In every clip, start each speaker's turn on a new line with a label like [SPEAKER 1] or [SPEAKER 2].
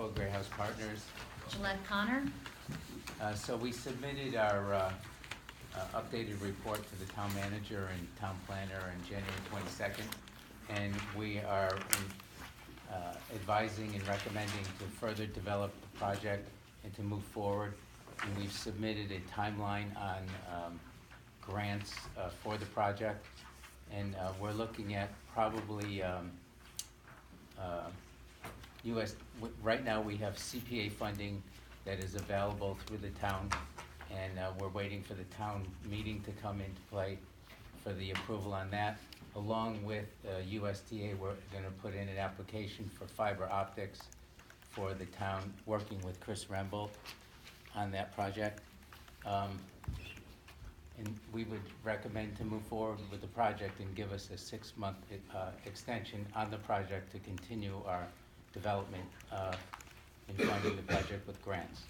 [SPEAKER 1] CFO, Gray House Partners.
[SPEAKER 2] Gillette Connor.
[SPEAKER 1] So we submitted our updated report to the town manager and town planner on January 22nd. And we are advising and recommending to further develop the project and to move forward. And we've submitted a timeline on grants for the project. And we're looking at probably right now we have CPA funding that is available through the town, and we're waiting for the town meeting to come into play for the approval on that. Along with USDA, we're gonna put in an application for fiber optics for the town, working with Chris Remble on that project. And we would recommend to move forward with the project and give us a 6-month extension on the project to continue our development in funding the project with grants.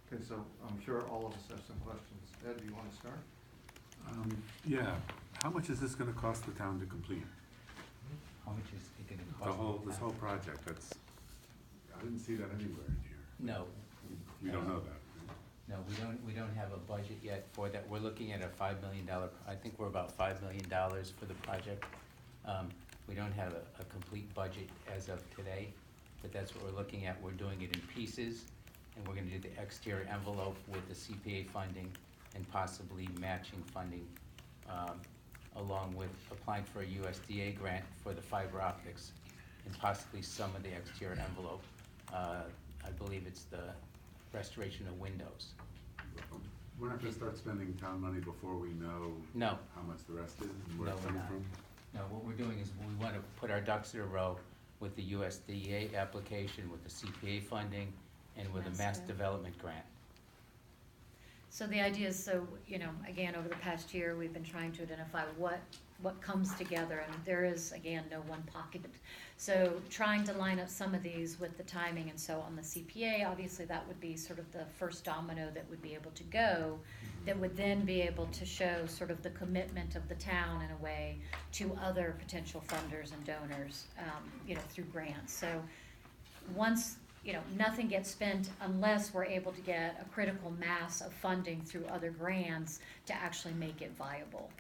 [SPEAKER 3] Okay, so I'm sure all of us have some questions. Ed, do you want to start?
[SPEAKER 4] Yeah, how much is this gonna cost the town to complete?
[SPEAKER 1] How much is it gonna cost?
[SPEAKER 4] This whole project, I didn't see that anywhere in here.
[SPEAKER 1] No.
[SPEAKER 4] We don't know that.
[SPEAKER 1] No, we don't have a budget yet for that. We're looking at a $5 million, I think we're about $5 million for the project. We don't have a complete budget as of today, but that's what we're looking at. We're doing it in pieces, and we're gonna do the exterior envelope with the CPA funding and possibly matching funding, along with applying for a USDA grant for the fiber optics and possibly some of the exterior envelope. I believe it's the restoration of windows.
[SPEAKER 4] We're not gonna start spending town money before we know
[SPEAKER 1] No.
[SPEAKER 4] how much the rest is and where
[SPEAKER 1] No,
[SPEAKER 4] it's
[SPEAKER 1] we're
[SPEAKER 4] coming
[SPEAKER 1] not.
[SPEAKER 4] from?
[SPEAKER 1] No, what we're doing is we want to put our ducks in a row with the USDA application, with the CPA funding, and with a mass
[SPEAKER 2] Master.
[SPEAKER 1] development grant.
[SPEAKER 2] So the idea is, again, over the past year, we've been trying to identify what comes together, and there is, again, no one pocket. So trying to line up some of these with the timing, and so on the CPA, obviously that would be sort of the first domino that would be able to go, that would then be able to show sort of the commitment of the town in a way to other potential funders and donors, through grants. So once, nothing gets spent unless we're able to get a critical mass of funding through other grants to actually make it viable.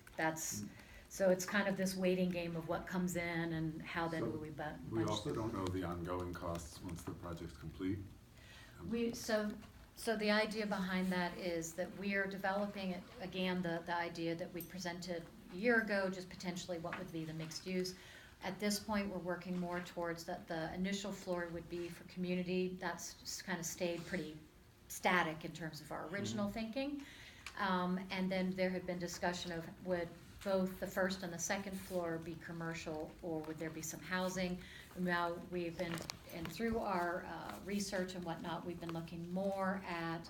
[SPEAKER 2] So it's kind of this waiting game of what comes in and how then will we budget.
[SPEAKER 4] We also don't know the ongoing costs once the project's complete.
[SPEAKER 2] So the idea behind that is that we are developing it, again, the idea that we presented a year ago, just potentially what would be the mixed use. At this point, we're working more towards that the initial floor would be for community. That's just kind of stayed pretty static in terms of our original thinking. And then there had been discussion of would both the first and the second floor be commercial, or would there be some housing? Now we've been, and through our research and whatnot, we've been looking more at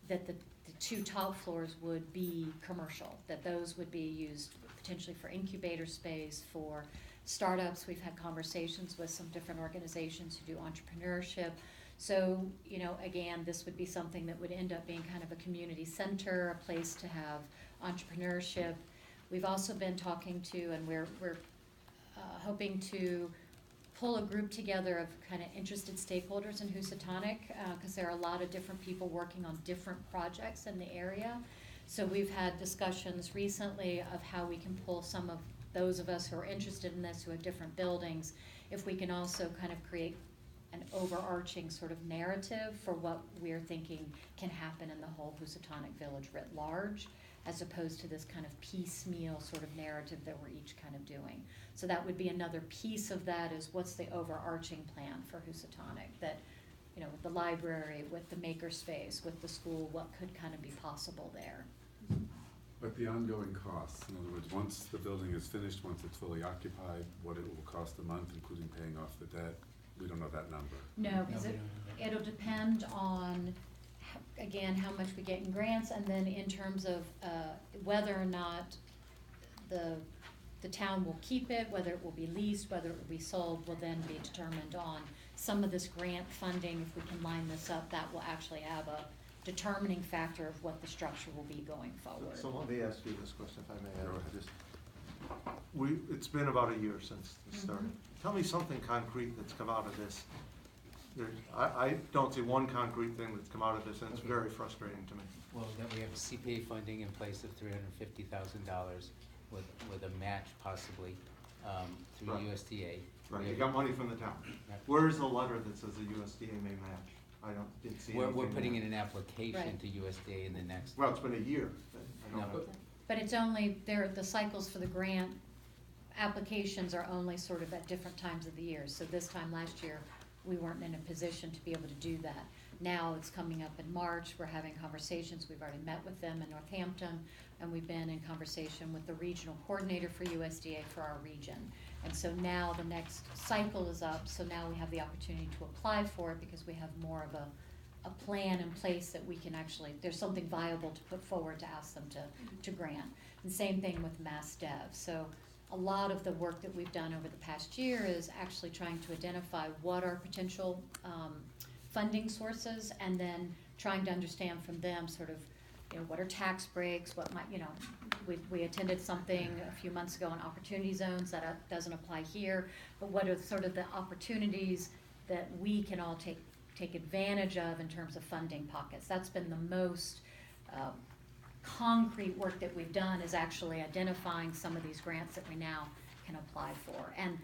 [SPEAKER 2] that the 2 top floors would be commercial, that those would be used potentially for incubator space, for startups. We've had conversations with some different organizations who do entrepreneurship. So, again, this would be something that would end up being kind of a community center, a place to have entrepreneurship. We've also been talking to, and we're hoping to pull a group together of kind of interested stakeholders in Housatonic, because there are a lot of different people working on different projects in the area. So we've had discussions recently of how we can pull some of those of us who are interested in this, who have different buildings, if we can also kind of create an overarching sort of narrative for what we're thinking can happen in the whole Housatonic Village writ large, as opposed to this kind of piecemeal sort of narrative that we're each kind of doing. So that would be another piece of that, is what's the overarching plan for Housatonic, that, with the library, with the makerspace, with the school, what could kind of be possible there.
[SPEAKER 4] But the ongoing costs, in other words, once the building is finished, once it's fully occupied, what it will cost a month, including paying off the debt, we don't know that number.
[SPEAKER 2] No, because it'll depend on, again, how much we get in grants, and then in terms of whether or not the town will keep it, whether it will be leased, whether it will be sold, will then be determined on some of this grant funding. If we can line this up, that will actually have a determining factor of what the structure will be going forward.
[SPEAKER 3] So let me ask you this question, if I may.
[SPEAKER 4] Go ahead.
[SPEAKER 3] It's been about a year since this started. Tell me something concrete that's come out of this I don't see one concrete thing that's come out of this, and it's very frustrating to me.
[SPEAKER 1] Well, then we have CPA funding in place of $350,000 with a match possibly through
[SPEAKER 3] Right.
[SPEAKER 1] USDA.
[SPEAKER 3] Right,
[SPEAKER 1] We
[SPEAKER 3] you
[SPEAKER 1] have-
[SPEAKER 3] got money from the town.
[SPEAKER 1] Right.
[SPEAKER 3] Where is the letter that says the USDA may match? Didn't see anything.
[SPEAKER 1] We're putting in
[SPEAKER 3] there.
[SPEAKER 1] an application
[SPEAKER 2] Right.
[SPEAKER 1] to USDA in the next.
[SPEAKER 3] Well, it's been a year. I
[SPEAKER 1] No,
[SPEAKER 3] don't know.
[SPEAKER 2] But it's only, the cycles for the grant applications are only sort of at different times of the year. So this time last year, we weren't in a position to be able to do that. Now it's coming up in March, we're having conversations, we've already met with them in Northampton, and we've been in conversation with the regional coordinator for USDA for our region. And so now the next cycle is up, so now we have the opportunity to apply for it because we have more of a plan in place that we can actually, there's something viable to put forward to ask them to grant. And same thing with Mass Dev. So a lot of the work that we've done over the past year is actually trying to identify what are potential funding sources, and then trying to understand from them sort of, what are tax breaks, what might, we attended something a few months ago on opportunity zones that doesn't apply here, but what are sort of the opportunities that we can all take advantage of in terms of funding pockets. That's been the most concrete work that we've done, is actually identifying some of these grants that we now can apply for, and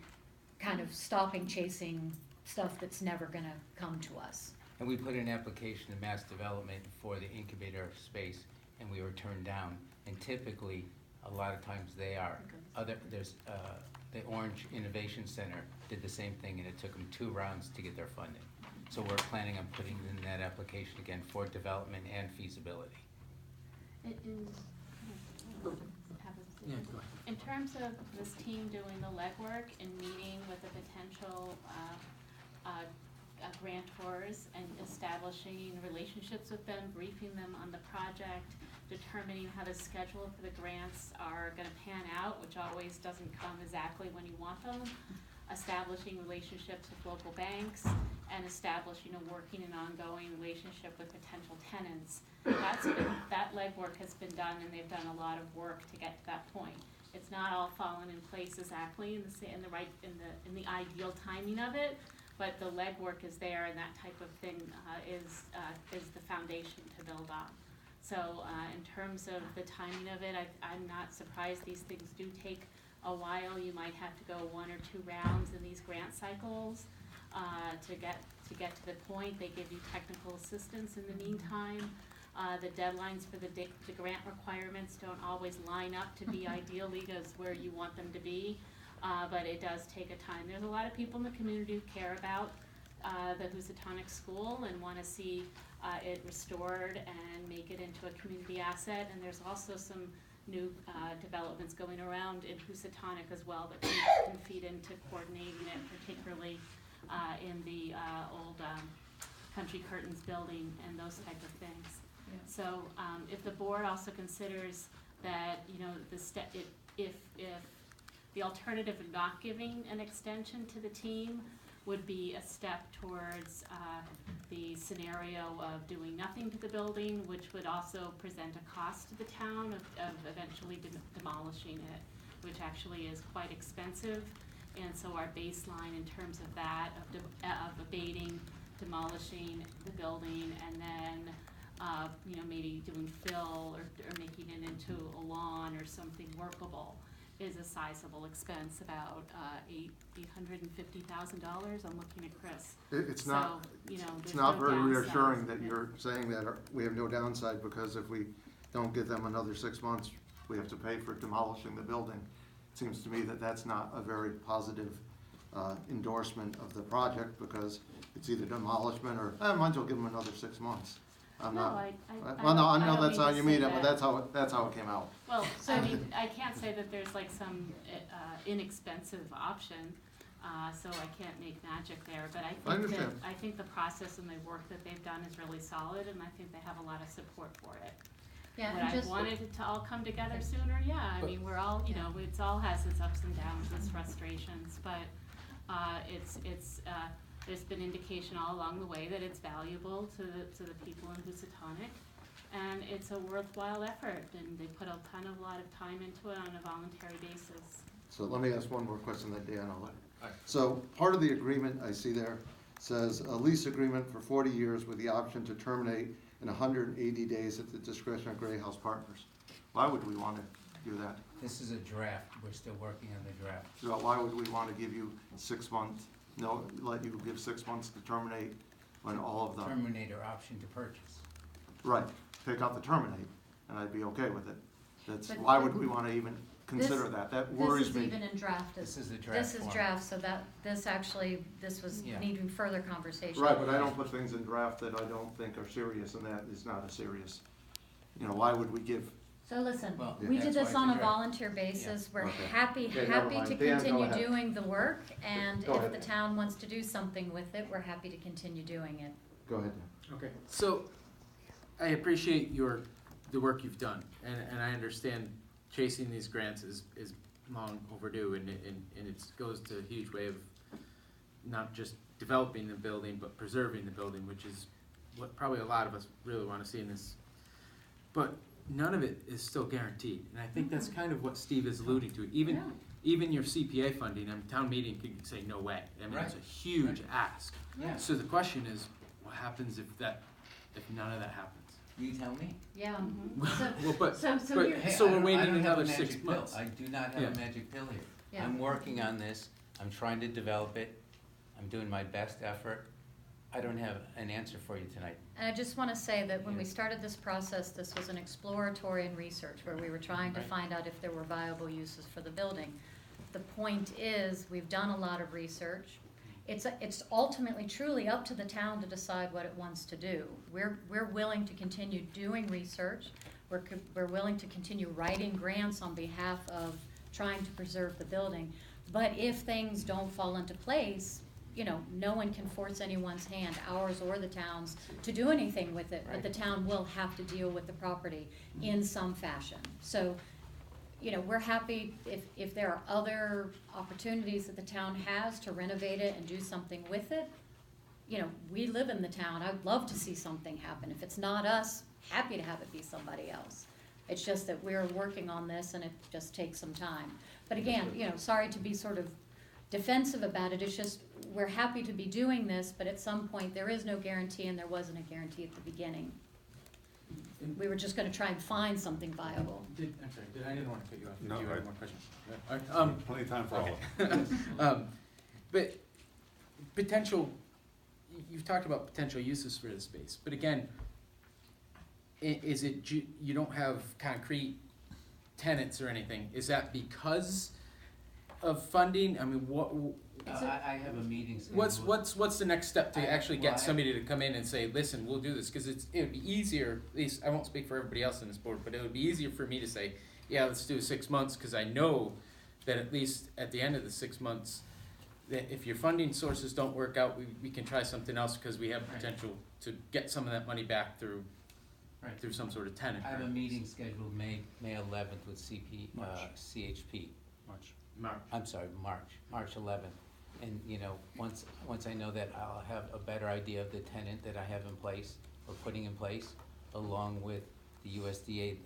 [SPEAKER 2] kind of stopping chasing stuff that's never gonna come to us.
[SPEAKER 1] And we put in an application to Mass Development for the incubator space, and we were turned down. And typically, a lot of times they are. The Orange Innovation Center did the same thing, and it took them 2 rounds to get their funding. So we're planning on putting in that application again for development and feasibility.
[SPEAKER 5] In terms of this team doing the legwork and meeting with the potential grantors and establishing relationships with them, briefing them on the project, determining how the schedule for the grants are gonna pan out, which always doesn't come exactly when you want them, establishing relationships with local banks, and establishing a working and ongoing relationship with potential tenants. That legwork has been done, and they've done a lot of work to get to that point. It's not all fallen in place exactly in the ideal timing of it, but the legwork is there, and that type of thing is the foundation to build on. So in terms of the timing of it, I'm not surprised. These things do take a while. You might have to go 1 or 2 rounds in these grant cycles to get to the point. They give you technical assistance in the meantime. The deadlines for the grant requirements don't always line up to be ideally as where you want them to be, but it does take a time. There's a lot of people in the community who care about the Housatonic School and want to see it restored and make it into a community asset, and there's also some new developments going around in Housatonic as well that can feed into coordinating it, particularly in the old Country Curtains building and those type of things.
[SPEAKER 2] Yeah.
[SPEAKER 5] So if the board also considers that, if the alternative of not giving an extension to the team would be a step towards the scenario of doing nothing to the building, which would also present a cost to the town of eventually demolishing it, which actually is quite expensive. And so our baseline in terms of that, of abating, demolishing the building, and then maybe doing fill or making it into a lawn or something workable, is a sizable expense, about $850,000. I'm looking at Chris.
[SPEAKER 3] It's not,
[SPEAKER 5] So,
[SPEAKER 3] it's
[SPEAKER 5] there's
[SPEAKER 3] not
[SPEAKER 5] no
[SPEAKER 3] very
[SPEAKER 5] downside.
[SPEAKER 3] reassuring that you're saying that we have no downside, because if we don't give them another 6 months, we have to pay for demolishing the building. It seems to me that that's not a very positive endorsement of the project, because it's either demolishment or, might as well give them another 6 months. I'm
[SPEAKER 5] No,
[SPEAKER 3] not.
[SPEAKER 5] I
[SPEAKER 3] Well, no, I
[SPEAKER 5] don't
[SPEAKER 3] know
[SPEAKER 5] mean
[SPEAKER 3] that's
[SPEAKER 5] to
[SPEAKER 3] how you
[SPEAKER 5] say
[SPEAKER 3] mean it, but
[SPEAKER 5] that.
[SPEAKER 3] that's how it came out.
[SPEAKER 5] Well,
[SPEAKER 2] So-
[SPEAKER 5] I mean, I can't say that there's like some inexpensive option, so I can't make magic there, but
[SPEAKER 3] understand.
[SPEAKER 5] I think the process and the work that they've done is really solid, and I think they have a lot of support for it.
[SPEAKER 2] Yeah,
[SPEAKER 5] Would
[SPEAKER 2] and
[SPEAKER 5] I
[SPEAKER 2] just,
[SPEAKER 5] wanted it to all come together sooner? Yeah, I mean, we're all, it's all has its ups and downs, its frustrations, but there's been indication all along the way that it's valuable to the people in Housatonic, and it's a worthwhile effort, and they put a lot of time into it on a voluntary basis.
[SPEAKER 3] So let me ask one more question that Dan will let. So part of the agreement I see there says a lease agreement for 40 years with the option to terminate in 180 days at the discretion of Gray House Partners. Why would we want to do that?
[SPEAKER 1] This is a draft, we're still working on the draft.
[SPEAKER 3] So why would we want to give you 6 months, let you give 6 months to terminate when all of the,
[SPEAKER 1] Terminator option to purchase.
[SPEAKER 3] right, take out the terminate, and I'd be okay with it. That's,
[SPEAKER 2] But-
[SPEAKER 3] why would we want to even consider that? That worries
[SPEAKER 2] This
[SPEAKER 3] me.
[SPEAKER 2] is even in draft.
[SPEAKER 1] This is the draft
[SPEAKER 2] This is
[SPEAKER 1] form.
[SPEAKER 2] draft, so this was
[SPEAKER 1] Yeah.
[SPEAKER 2] needing further conversation.
[SPEAKER 3] Right, but I don't put things in draft that I don't think are serious, and that is not a serious, why would we give?
[SPEAKER 2] So listen,
[SPEAKER 1] Well,
[SPEAKER 2] we did
[SPEAKER 1] that's why
[SPEAKER 2] this
[SPEAKER 1] it's
[SPEAKER 2] on
[SPEAKER 1] a
[SPEAKER 2] a
[SPEAKER 1] draft.
[SPEAKER 2] volunteer basis. We're
[SPEAKER 3] Okay.
[SPEAKER 2] happy
[SPEAKER 3] Okay, never
[SPEAKER 2] to
[SPEAKER 3] mind. Dan, go
[SPEAKER 2] continue
[SPEAKER 3] ahead.
[SPEAKER 2] doing the work, and
[SPEAKER 3] Go
[SPEAKER 2] if
[SPEAKER 3] ahead.
[SPEAKER 2] the town wants to do something with it, we're happy to continue doing it.
[SPEAKER 3] Go ahead, Dan.
[SPEAKER 6] Okay, so I appreciate the work you've done, and I understand chasing these grants is long overdue, and it goes to a huge way of not just developing the building, but preserving the building, which is what probably a lot of us really wanna see in this. But none of it is still guaranteed, and I think that's kind of what Steve is alluding to.
[SPEAKER 2] Yeah.
[SPEAKER 6] Even your CPA funding, town meeting could say no way. I mean, it's a
[SPEAKER 1] Right.
[SPEAKER 6] huge ask.
[SPEAKER 1] Yeah,
[SPEAKER 6] So the question is, what happens if none of that happens?
[SPEAKER 1] you tell me.
[SPEAKER 2] Yeah.
[SPEAKER 5] Mhm.
[SPEAKER 6] Well, but
[SPEAKER 2] So
[SPEAKER 6] but-
[SPEAKER 2] you're,
[SPEAKER 1] Hey,
[SPEAKER 6] So
[SPEAKER 1] I
[SPEAKER 6] we're
[SPEAKER 1] don't- I
[SPEAKER 6] waiting
[SPEAKER 1] don't have a
[SPEAKER 6] another
[SPEAKER 1] magic
[SPEAKER 6] 6
[SPEAKER 1] pill.
[SPEAKER 6] months.
[SPEAKER 1] I do not have
[SPEAKER 6] Yeah.
[SPEAKER 1] a magic pill here.
[SPEAKER 2] Yeah.
[SPEAKER 1] I'm working on this, I'm trying to develop it, I'm doing my best effort. I don't have an answer for you tonight.
[SPEAKER 2] and I just wanna say that when we
[SPEAKER 1] Yeah.
[SPEAKER 2] started this process, this was an exploratory and research, where we were trying to
[SPEAKER 1] Right.
[SPEAKER 2] find out if there were viable uses for the building. The point is, we've done a lot of research. It's ultimately truly up to the town to decide what it wants to do. We're willing to continue doing research. We're willing to continue writing grants on behalf of trying to preserve the building. But if things don't fall into place, no one can force anyone's hand, ours or the town's, to do anything with it. But the town will have to deal with the property in some fashion. So, we're happy if there are other opportunities that the town has to renovate it and do something with it. We live in the town, I'd love to see something happen. If it's not us, happy to have it be somebody else. It's just that we're working on this and it just takes some time. But again, sorry to be sort of defensive about it, it's just, we're happy to be doing this, but at some point, there is no guarantee, and there wasn't a guarantee at the beginning. We were just gonna try and find something viable.
[SPEAKER 6] I'm sorry, I didn't want to cut you off.
[SPEAKER 4] No,
[SPEAKER 6] Do you have
[SPEAKER 4] I-
[SPEAKER 6] more questions? All right,
[SPEAKER 4] Plenty of time for all of them.
[SPEAKER 6] But you've talked about potential uses for the space, but again, is it, you don't have concrete tenants or anything, is that because of funding? I mean,
[SPEAKER 1] I have a meeting scheduled.
[SPEAKER 6] what's the next step to actually
[SPEAKER 1] Well,
[SPEAKER 6] get somebody to come in and say, listen, we'll do this? Cause it would be easier, at least, I won't speak for everybody else on this board, but it would be easier for me to say, yeah, let's do 6 months, cause I know that at least at the end of the 6 months, that if your funding sources don't work out, we can try something else, cause we have
[SPEAKER 1] Right.
[SPEAKER 6] potential to get some of that money back through
[SPEAKER 1] Right.
[SPEAKER 6] some sort of tenant.
[SPEAKER 1] I have a
[SPEAKER 6] or-
[SPEAKER 1] meeting scheduled May 11th with
[SPEAKER 6] March.
[SPEAKER 1] CHP.
[SPEAKER 6] March.
[SPEAKER 1] I'm sorry, March 11th. And, once I know that, I'll have a better idea of the tenant that I have in place, or putting in place, along with the USDA.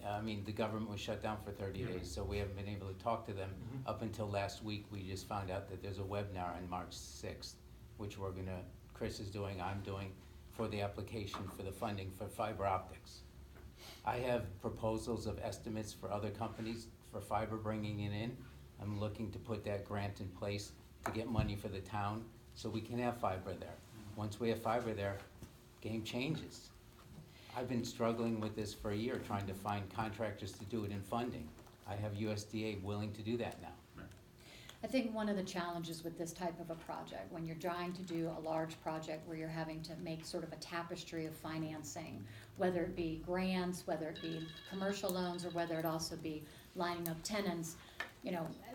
[SPEAKER 1] The government was shut down for 30
[SPEAKER 6] Yeah.
[SPEAKER 1] days, so we haven't been able to talk to them.
[SPEAKER 6] Mhm.
[SPEAKER 1] Up until last week, we just found out that there's a webinar on March 6th, which Chris is doing, I'm doing, for the application for the funding for fiber optics. I have proposals of estimates for other companies for fiber bringing it in. I'm looking to put that grant in place to get money for the town, so we can have fiber there. Once we have fiber there, game changes. I've been struggling with this for a year, trying to find contractors to do it in funding. I have USDA willing to do that now.
[SPEAKER 2] I think one of the challenges with this type of a project, when you're trying to do a large project where you're having to make sort of a tapestry of financing, whether it be grants, whether it be commercial loans, or whether it also be lining up tenants,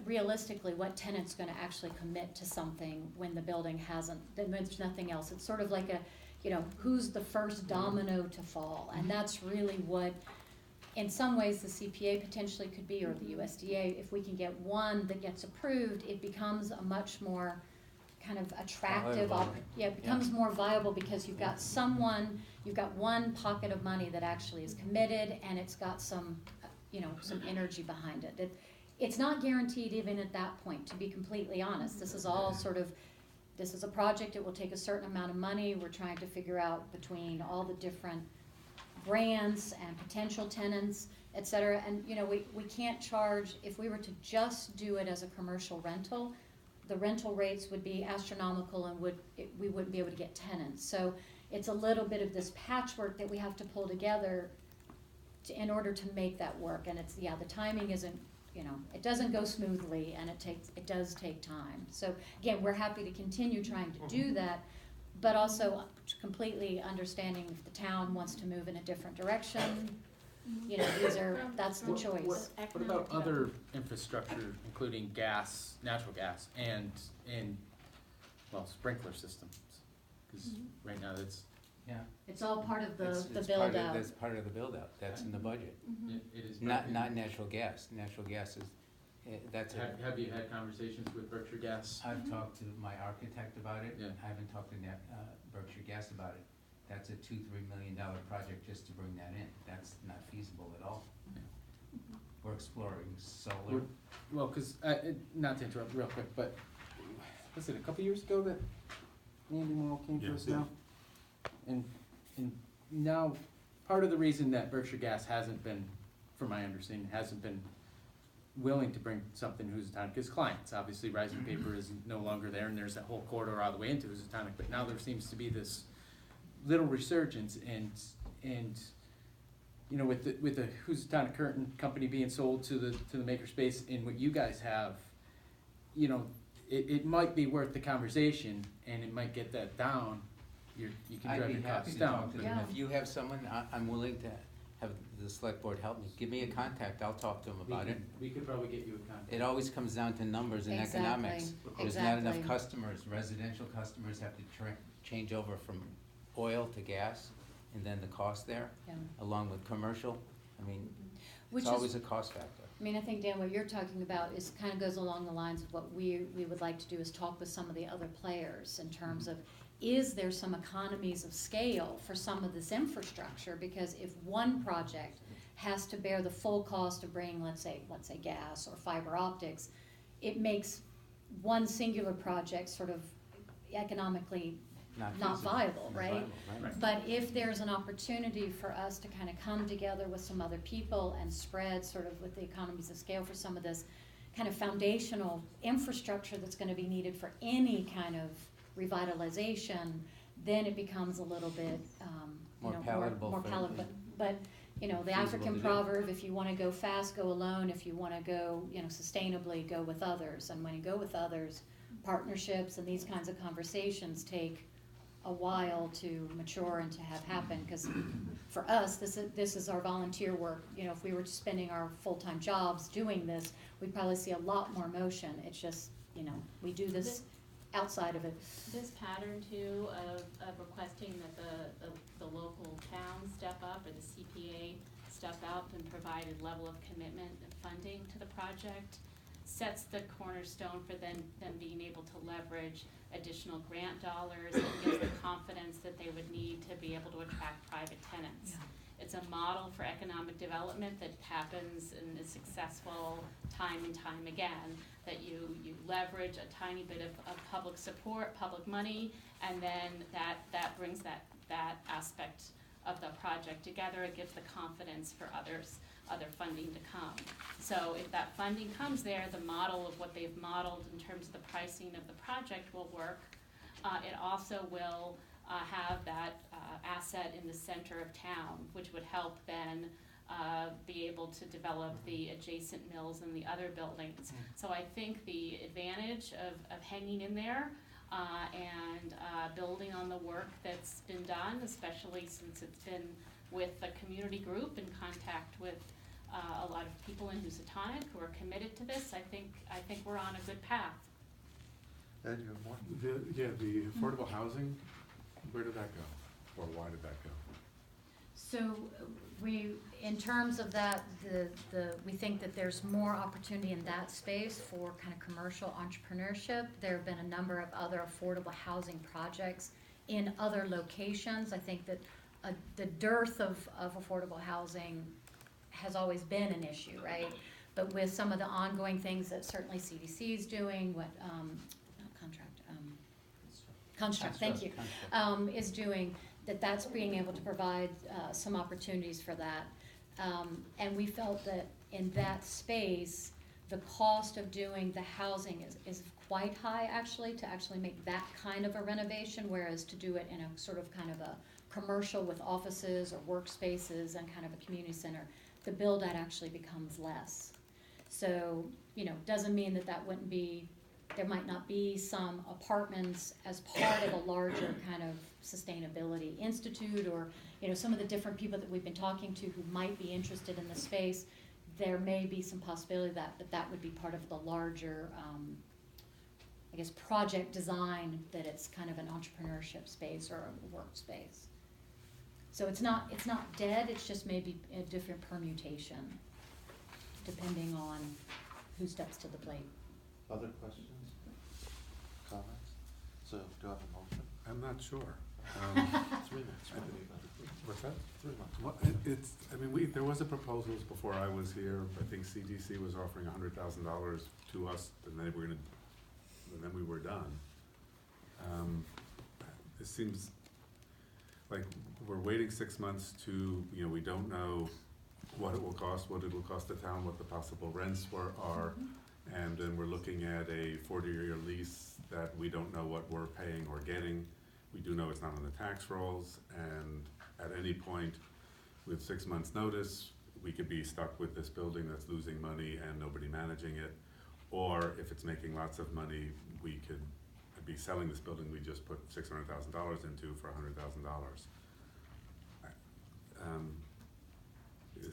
[SPEAKER 2] realistically, what tenant's gonna actually commit to something when the building hasn't, then there's nothing else. It's sort of like who's the first domino to fall? And that's really what, in some ways, the CPA potentially could be, or the USDA. If we can get one that gets approved, it becomes a much more kind of attractive,
[SPEAKER 1] Viable.
[SPEAKER 2] it becomes more viable, because you've got one pocket of money that actually is committed, and it's got some energy behind it. It's not guaranteed even at that point, to be completely honest. This is all sort of this is a project, it will take a certain amount of money, we're trying to figure out between all the different brands and potential tenants, et cetera, and, you know, we can't charge, if we were to just do it as a commercial rental, the rental rates would be astronomical and we wouldn't be able to get tenants. So it's a little bit of this patchwork that we have to pull together in order to make that work, and it's, yeah, the timing isn't, you know, it doesn't go smoothly, and it does take time. So again, we're happy to continue trying to do that, but also completely understanding if the town wants to move in a different direction, you know, that's the choice.
[SPEAKER 6] What about other infrastructure, including gas, natural gas, and, well, sprinkler systems? Because right now that's,
[SPEAKER 1] Yeah.
[SPEAKER 2] It's all part of the
[SPEAKER 1] It's
[SPEAKER 2] build
[SPEAKER 1] part of-
[SPEAKER 2] out.
[SPEAKER 1] That's part of the build-out, that's in the budget.
[SPEAKER 6] it is.
[SPEAKER 1] Not natural gas, natural gas is, that's a.
[SPEAKER 6] Have you had conversations with Berkshire Gas?
[SPEAKER 1] I've talked to my architect about it.
[SPEAKER 6] Yeah.
[SPEAKER 1] I haven't talked to Berkshire Gas about it. That's a $2-3 million project just to bring that in. That's not feasible at all. We're exploring solar.
[SPEAKER 6] Well, because, not to interrupt real quick, but was it a couple years ago that Andy Morrow came to us
[SPEAKER 4] Yeah.
[SPEAKER 6] now? And now, part of the reason that Berkshire Gas hasn't been, from my understanding, hasn't been willing to bring something Housatonic, because clients, obviously Rising Paper is no longer there, and there's that whole corridor all the way into Housatonic, but now there seems to be this little resurgence, and you know, with the Housatonic Curtain Company being sold to the makerspace and what you guys have, you know, it might be worth the conversation, and it might get that down. You can
[SPEAKER 1] I'd
[SPEAKER 6] drive
[SPEAKER 1] be
[SPEAKER 6] your
[SPEAKER 1] happy
[SPEAKER 6] costs
[SPEAKER 1] to
[SPEAKER 6] down.
[SPEAKER 1] talk to them.
[SPEAKER 2] Yeah.
[SPEAKER 1] If you have someone, I'm willing to have the select board help me. Give me a contact, I'll talk to them about it.
[SPEAKER 6] We could probably get you a contact.
[SPEAKER 1] It always comes down to numbers and
[SPEAKER 2] Exactly,
[SPEAKER 1] economics. There's not enough
[SPEAKER 2] exactly.
[SPEAKER 1] customers, residential customers have to change over from oil to gas, and then the cost there,
[SPEAKER 2] Yeah.
[SPEAKER 1] along with commercial. I mean,
[SPEAKER 2] Which
[SPEAKER 1] it's
[SPEAKER 2] is-
[SPEAKER 1] always a cost factor.
[SPEAKER 2] I mean, I think, Dan, what you're talking about is, kind of goes along the lines of what we would like to do, is talk with some of the other players in terms of, is there some economies of scale for some of this infrastructure? Because if one project has to bear the full cost of bringing, let's say gas or fiber optics, it makes one singular project sort of economically not
[SPEAKER 1] feasible,
[SPEAKER 2] viable,
[SPEAKER 1] not
[SPEAKER 2] right?
[SPEAKER 1] viable, right?
[SPEAKER 2] But if there's an opportunity for us to kind of come together with some other people and spread sort of with the economies of scale for some of this kind of foundational infrastructure that's gonna be needed for any kind of revitalization, then it becomes a little bit,
[SPEAKER 1] More
[SPEAKER 2] you know,
[SPEAKER 1] palatable
[SPEAKER 2] more
[SPEAKER 1] for-
[SPEAKER 2] palatable. But, you know, the
[SPEAKER 1] Feasible
[SPEAKER 2] African
[SPEAKER 1] to do.
[SPEAKER 2] proverb, if you wanna go fast, go alone. If you wanna go, you know, sustainably, go with others. And when you go with others, partnerships and these kinds of conversations take a while to mature and to have happen, because for us, this is our volunteer work. You know, if we were spending our full-time jobs doing this, we'd probably see a lot more motion. It's just, you know, we do this outside of it.
[SPEAKER 5] This pattern too of requesting that the local town step up, or the CPA step up and provide a level of commitment and funding to the project, sets the cornerstone for them being able to leverage additional grant dollars, and gives the confidence that they would need to be able to attract private tenants.
[SPEAKER 2] Yeah.
[SPEAKER 5] It's a model for economic development that happens and is successful time and time again, that you leverage a tiny bit of public support, public money, and then that brings that aspect of the project together. It gives the confidence for other funding to come. So if that funding comes there, the model of what they've modeled in terms of the pricing of the project will work. It also will have that asset in the center of town, which would help then be able to develop the adjacent mills and the other buildings. So I think the advantage of hanging in there and building on the work that's been done, especially since it's been with the community group, in contact with a lot of people in Housatonic who are committed to this, I think we're on a good path.
[SPEAKER 3] Ed, you have more?
[SPEAKER 4] The affordable housing, where did that go? Or why did that go?
[SPEAKER 2] So in terms of that, we think that there's more opportunity in that space for kind of commercial entrepreneurship. There have been a number of other affordable housing projects in other locations. I think that the dearth of affordable housing has always been an issue, right? But with some of the ongoing things that certainly CDC is doing, Construct, thank you.
[SPEAKER 1] Construct.
[SPEAKER 2] Is doing, that's being able to provide some opportunities for that. And we felt that in that space, the cost of doing the housing is quite high actually, to actually make that kind of a renovation, whereas to do it in a sort of kind of a commercial with offices or workspaces and kind of a community center, the build out actually becomes less. So, doesn't mean that that wouldn't be, there might not be some apartments as part of a larger kind of sustainability institute, or, some of the different people that we've been talking to who might be interested in the space, there may be some possibility but that would be part of the larger, I guess, project design, that it's kind of an entrepreneurship space or a workspace. So it's not dead, it's just maybe a different permutation, depending on who steps to the plate.
[SPEAKER 3] Other questions? Comments? So, do I have a motion?
[SPEAKER 4] I'm not sure.
[SPEAKER 3] 3 minutes.
[SPEAKER 4] What's that?
[SPEAKER 3] 3 months.
[SPEAKER 4] Well, there was a proposal before I was here. I think CDC was offering $100,000 to us, and then we were done. It seems like we're waiting 6 months to, we don't know what it will cost the town, what the possible rents are, and then we're looking at a 40-year lease that we don't know what we're paying or getting. We do know it's not on the tax rolls, and at any point, with 6 months' notice, we could be stuck with this building that's losing money and nobody managing it. Or if it's making lots of money, we could be selling this building we just put $600,000 into for $100,000.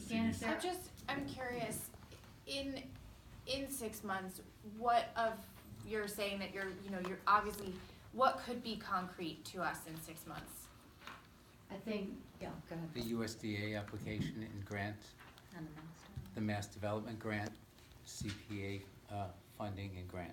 [SPEAKER 2] Janice,
[SPEAKER 7] I'm curious, in 6 months, what of, you're saying that you're obviously, what could be concrete to us in 6 months?
[SPEAKER 2] I think, yeah, go ahead.
[SPEAKER 1] The USDA application and grant,
[SPEAKER 2] And the master.
[SPEAKER 1] the Mass Development Grant, CPA funding and grant.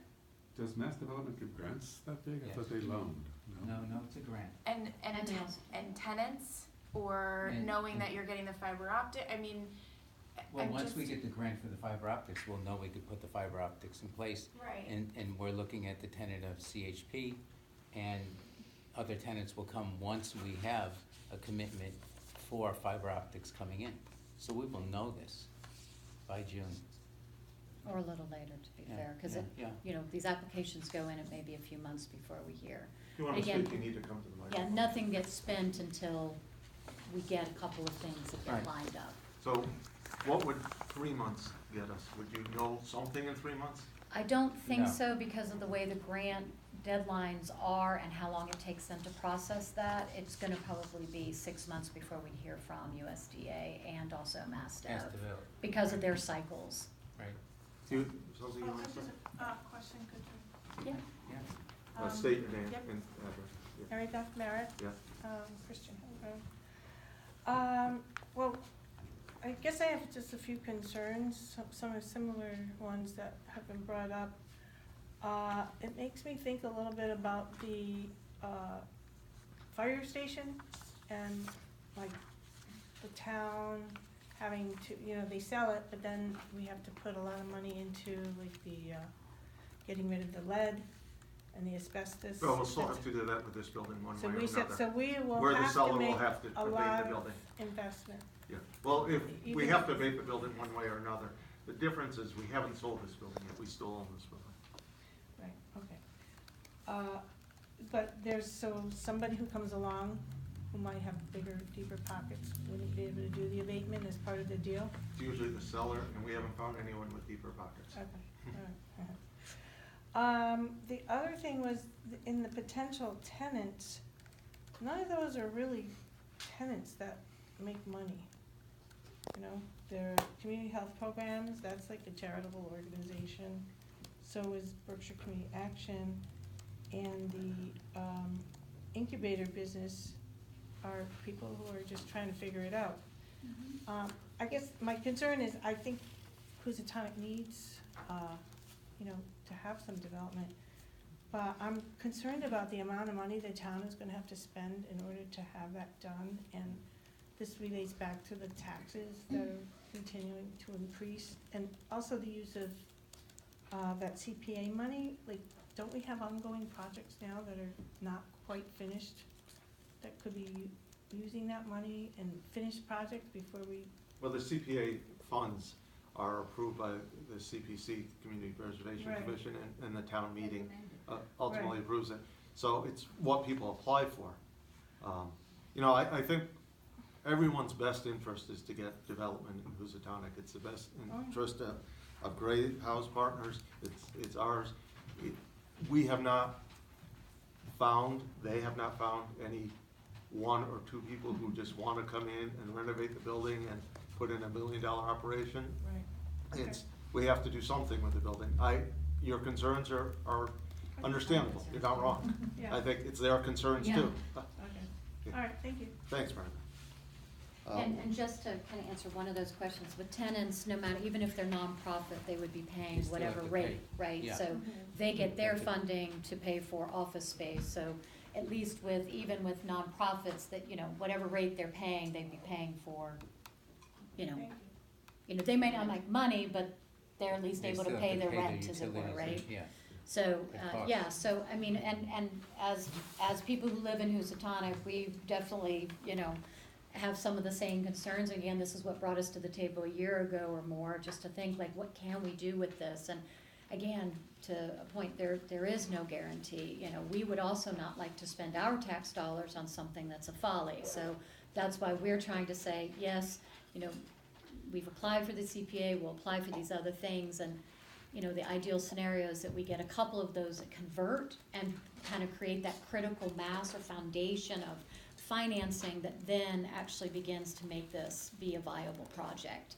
[SPEAKER 4] Does Mass Development give grants that big? I
[SPEAKER 1] Yes.
[SPEAKER 4] thought they loaned.
[SPEAKER 1] No, it's a grant.
[SPEAKER 7] And
[SPEAKER 2] Tenants.
[SPEAKER 7] and tenants, or
[SPEAKER 1] And-
[SPEAKER 7] knowing that you're getting the fiber optic,
[SPEAKER 1] Well,
[SPEAKER 7] I'm
[SPEAKER 1] once we
[SPEAKER 7] just-
[SPEAKER 1] get the grant for the fiber optics, we'll know we could put the fiber optics in place.
[SPEAKER 7] Right.
[SPEAKER 1] And we're looking at the tenant of CHP, and other tenants will come once we have a commitment for fiber optics coming in. So we will know this by June.
[SPEAKER 2] Or a little later, to be
[SPEAKER 1] Yeah,
[SPEAKER 2] fair, because
[SPEAKER 1] yeah.
[SPEAKER 2] these applications go in at maybe a few months before we hear.
[SPEAKER 3] If you want to
[SPEAKER 2] Again,
[SPEAKER 3] speak, you need to come to the microphone.
[SPEAKER 2] Yeah, nothing gets spent until we get a couple of things that get
[SPEAKER 1] Right.
[SPEAKER 2] lined up.
[SPEAKER 3] So, what would 3 months get us? Would you know something in 3 months?
[SPEAKER 2] I don't think
[SPEAKER 1] No.
[SPEAKER 2] so, because of the way the grant deadlines are and how long it takes them to process that. It's gonna probably be 6 months before we hear from USDA and also
[SPEAKER 1] Mass
[SPEAKER 2] MassDev,
[SPEAKER 1] Develop,
[SPEAKER 2] because of their cycles.
[SPEAKER 1] right,
[SPEAKER 3] Something you want to say?
[SPEAKER 8] Question, could you?
[SPEAKER 2] Yeah.
[SPEAKER 1] yeah.
[SPEAKER 3] State your name
[SPEAKER 8] Yep.
[SPEAKER 3] and address. Yeah.
[SPEAKER 8] Mary Beth Merritt,
[SPEAKER 3] Yeah.
[SPEAKER 8] Christian well, I guess I have just a few concerns, some of similar ones that have been brought up. It makes me think a little bit about the, fire station and like the town having to, they sell it, but then we have to put a lot of money into like the, getting rid of the lead and the asbestos.
[SPEAKER 3] Well, we'll still have to do that with this building one way
[SPEAKER 8] So
[SPEAKER 3] or
[SPEAKER 8] we said,
[SPEAKER 3] another.
[SPEAKER 8] so we will
[SPEAKER 3] Where the
[SPEAKER 8] have
[SPEAKER 3] seller
[SPEAKER 8] to
[SPEAKER 3] will
[SPEAKER 8] make
[SPEAKER 3] have to
[SPEAKER 8] a
[SPEAKER 3] abate
[SPEAKER 8] lot
[SPEAKER 3] the
[SPEAKER 8] of
[SPEAKER 3] building.
[SPEAKER 8] investment.
[SPEAKER 3] Yeah, well, if we
[SPEAKER 8] Even
[SPEAKER 3] have to
[SPEAKER 8] if-
[SPEAKER 3] abate the building one way or another, the difference is we haven't sold this building yet, we still own this building.
[SPEAKER 8] Right, okay. But there's, so somebody who comes along who might have bigger, deeper pockets, wouldn't be able to do the abatement as part of the deal?
[SPEAKER 3] It's usually the seller, and we haven't found anyone with deeper pockets.
[SPEAKER 8] Okay, all right. The other thing was, in the potential tenants, none of those are really tenants that make money. They're community health programs, that's like a charitable organization. So is Berkshire Community Action, and the incubator business are people who are just trying to figure it out. I guess my concern is, I think Housatonic needs, to have some development. But I'm concerned about the amount of money the town is gonna have to spend in order to have that done. And this relates back to the taxes that are continuing to increase, and also the use of, that CPA money. Like, don't we have ongoing projects now that are not quite finished, that could be using that money and finish projects before we,
[SPEAKER 3] Well, the CPA funds are approved by the CPC, Community Preservation
[SPEAKER 8] Right.
[SPEAKER 3] Commission, and the town meeting ultimately
[SPEAKER 8] Right.
[SPEAKER 3] approves it. So it's what people apply for. You know, I think everyone's best interest is to get development in Housatonic. It's the best
[SPEAKER 8] Oh, yeah.
[SPEAKER 3] interest of Great House Partners, it's ours. We have not found, they have not found any one or two people who just wanna come in and renovate the building and put in $1 million operation.
[SPEAKER 8] right,
[SPEAKER 3] It's, we have to do something with the building. Your concerns are understandable, you're not wrong.
[SPEAKER 8] yeah,
[SPEAKER 3] I think it's their concerns
[SPEAKER 2] Yeah.
[SPEAKER 3] too.
[SPEAKER 8] okay, all right, thank you.
[SPEAKER 3] Thanks, Brenda.
[SPEAKER 2] And just to kind of answer one of those questions, with tenants, no matter, even if they're nonprofit, they would be paying
[SPEAKER 1] You still have
[SPEAKER 2] whatever
[SPEAKER 1] to
[SPEAKER 2] rate,
[SPEAKER 1] pay.
[SPEAKER 2] right?
[SPEAKER 1] Yeah.
[SPEAKER 2] So they get their funding to pay for office space, so at least with, even with nonprofits, that, you know, whatever rate they're paying, they'd be paying for, you know,
[SPEAKER 8] Thank
[SPEAKER 2] they may not make money, but they're at least
[SPEAKER 1] They
[SPEAKER 2] able to
[SPEAKER 1] still have
[SPEAKER 2] pay their
[SPEAKER 1] their
[SPEAKER 2] rent, as it were,
[SPEAKER 1] utilities
[SPEAKER 2] right?
[SPEAKER 1] and- Yeah.
[SPEAKER 2] So,
[SPEAKER 1] It costs.
[SPEAKER 2] yeah, so, I mean, and as people who live in Housatonic, we definitely, have some of the same concerns. Again, this is what brought us to the table a year ago or more, just to think like, what can we do with this? And again, to a point, there is no guarantee. We would also not like to spend our tax dollars on something that's a folly. So that's why we're trying to say, yes, we've applied for the CPA, we'll apply for these other things, and the ideal scenario is that we get a couple of those that convert and kind of create that critical mass or foundation of financing that then actually begins to make this be a viable project.